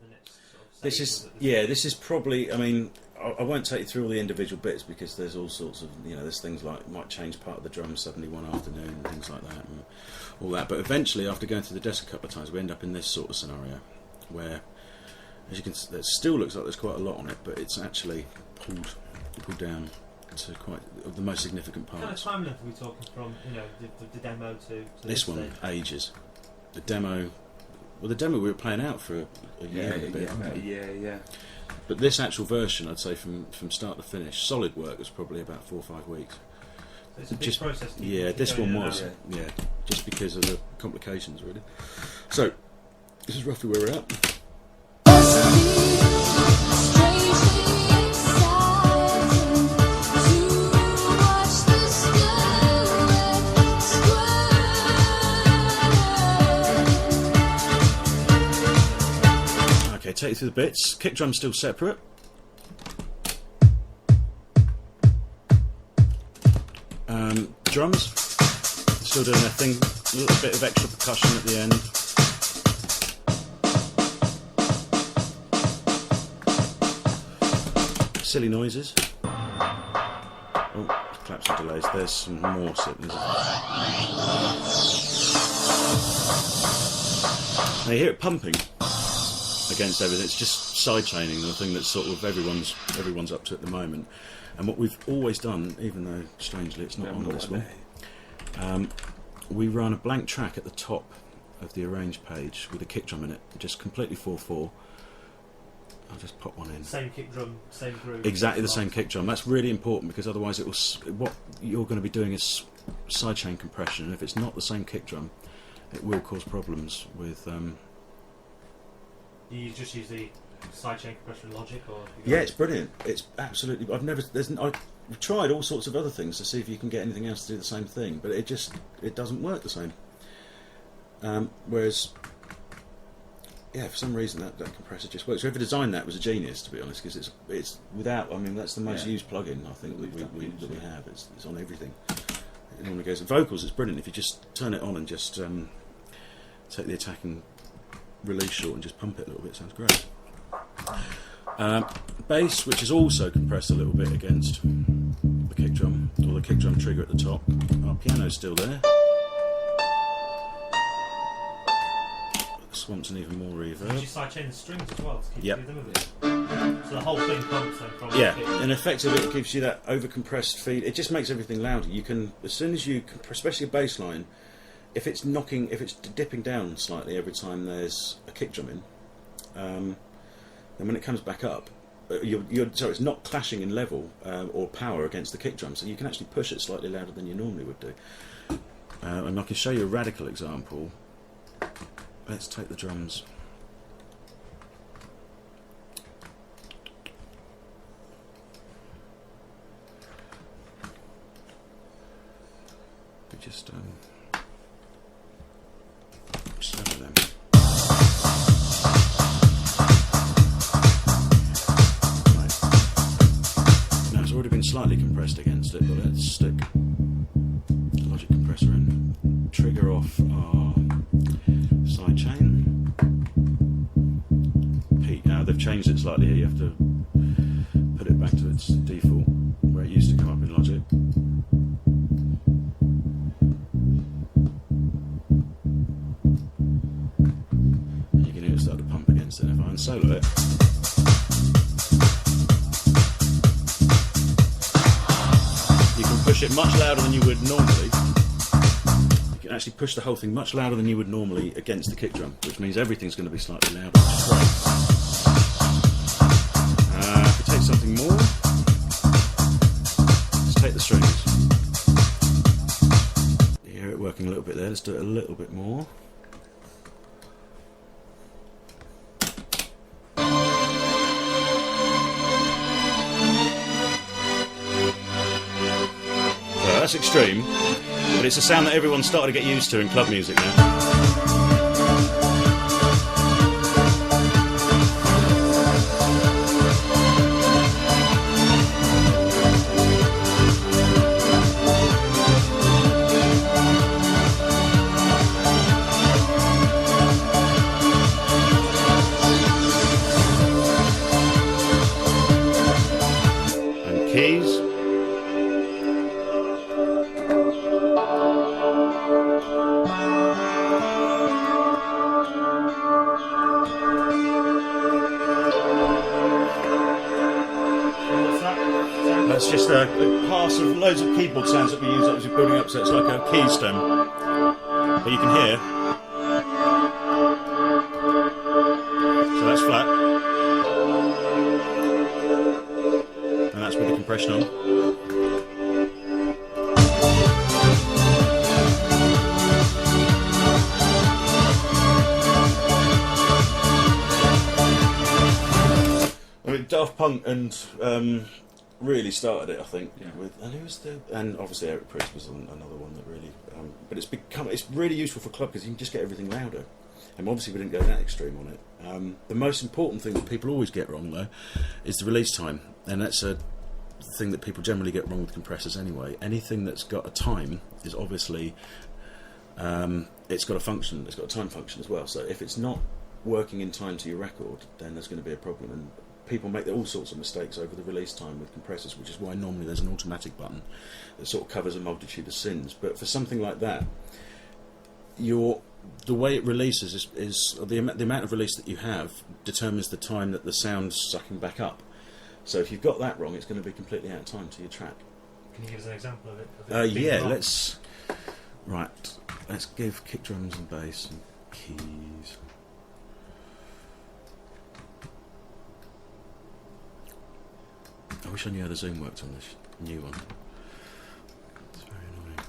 the next sort of This is this is probably. I mean, I won't take you through all the individual bits because there's all sorts of there's things like might change part of the drum suddenly one afternoon and things like that and all that. But eventually, after going through the desk a couple of times, we end up in this sort of scenario where, as you can see, it still looks like there's quite a lot on it, but it's actually pulled down to quite the most significant parts. What kind of time length are we talking from? The demo to this one stage? Ages. The demo we were playing out for a year and a bit. About a year, yeah. But this actual version, I'd say from start to finish, solid work was probably about 4 or 5 weeks. So it's a big process. This one was. Yeah, just because of the complications, really. So, this is roughly where we're at. Okay, take you through the bits. Kick drum's still separate. Drums still doing their thing. A little bit of extra percussion at the end. Silly noises. Oh, claps and delays. There's some more silly. Now you hear it pumping against everything. It's just side chaining, the thing that's sort of everyone's up to at the moment. And what we've always done, even though strangely it's not on this one, we run a blank track at the top of the arrange page with a kick drum in it, just completely 4/4. I'll just pop one in. Same kick drum, same groove. Exactly the same kick drum. That's really important because otherwise what you're going to be doing is sidechain compression, and if it's not the same kick drum, it will cause problems with. You just use the sidechain compression logic, or yeah, it's brilliant. It's absolutely. I've tried all sorts of other things to see if you can get anything else to do the same thing, but it doesn't work the same. Whereas, yeah, for some reason that compressor just works. Whoever designed that was a genius, to be honest, because it's without. I mean, that's the most used plugin I think that we have. It's on everything. It normally goes. Vocals, it's brilliant if you just turn it on and just take the attack and release short and just pump it a little bit. Sounds great. Bass, which is also compressed a little bit against the kick drum, or the kick drum trigger at the top. Our piano's still there. This wants an even more reverb. Did you sidechain the strings as well to keep Yep. them with it? So the whole thing pumps then from Yeah, the kick. and effectively it gives you that over-compressed feed. It just makes everything louder. You can, as soon as you compress, especially a bass line, if it's dipping down slightly every time there's a kick drum in, then when it comes back up, so it's not clashing in level or power against the kick drum, so you can actually push it slightly louder than you normally would do. And I can show you a radical example. Let's take the drums. We just sever them. Right. Now it's already been slightly compressed against it, but let's stick the Logic compressor in. Trigger off our side chain. Peak. Now they've changed it slightly here. You have to put it back to its default where it used to come up in Logic. And you can hear it start to pump against it. If I unsolo it, you can push it much louder than you would normally. You can actually push the whole thing much louder than you would normally against the kick drum, which means everything's going to be slightly louder, which is great. If we take something more, let's take the strings. You hear it working a little bit there, let's do it a little bit more. So that's extreme. But it's a sound that everyone's started to get used to in club music now. just a pass of loads of keyboard sounds that we use as we're building up, so it's like a keystone. But you can hear. So that's flat. And that's with the compression on. I mean, Daft Punk and really started it, I think. Yeah. And obviously Eric Priest was another one that really. But it's really useful for club because you can just get everything louder. And obviously we didn't go that extreme on it. The most important thing that people always get wrong though is the release time, and that's a thing that people generally get wrong with compressors anyway. Anything that's got a time is obviously it's got a function. It's got a time function as well. So if it's not working in time to your record, then there's going to be a problem. And people make all sorts of mistakes over the release time with compressors, which is why normally there's an automatic button that sort of covers a multitude of sins. But for something like that, the way it releases is the amount of release that you have determines the time that the sound's sucking back up. So if you've got that wrong, it's going to be completely out of time to your track. Can you give us an example of it? Yeah, let's give kick drums and bass and keys. I wish I knew how the zoom worked on this new one. It's very annoying.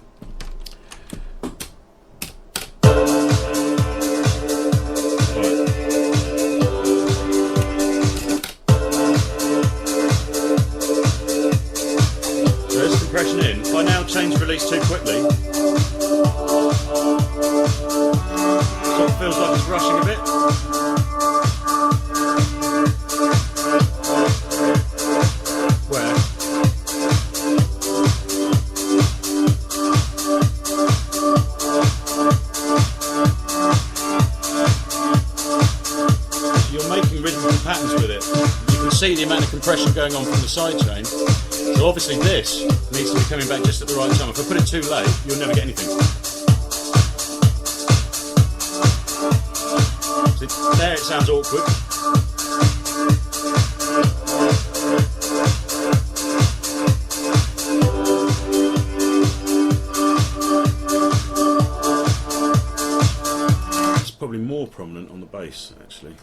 So there's compression in. If I now change release too quickly, sort of feels like it's rushing a bit. See the amount of compression going on from the sidechain. So obviously this needs to be coming back just at the right time. If I put it too late, you'll never get anything. See, there it sounds awkward. It's probably more prominent on the bass actually.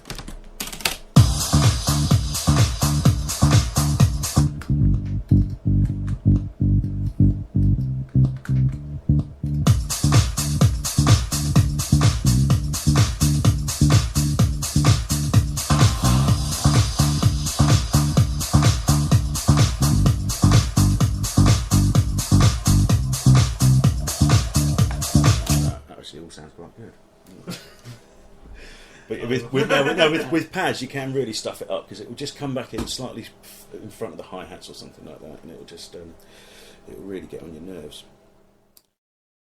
All sounds quite good. But with pads you can really stuff it up because it will just come back in slightly in front of the hi-hats or something like that, and it will just it will really get on your nerves.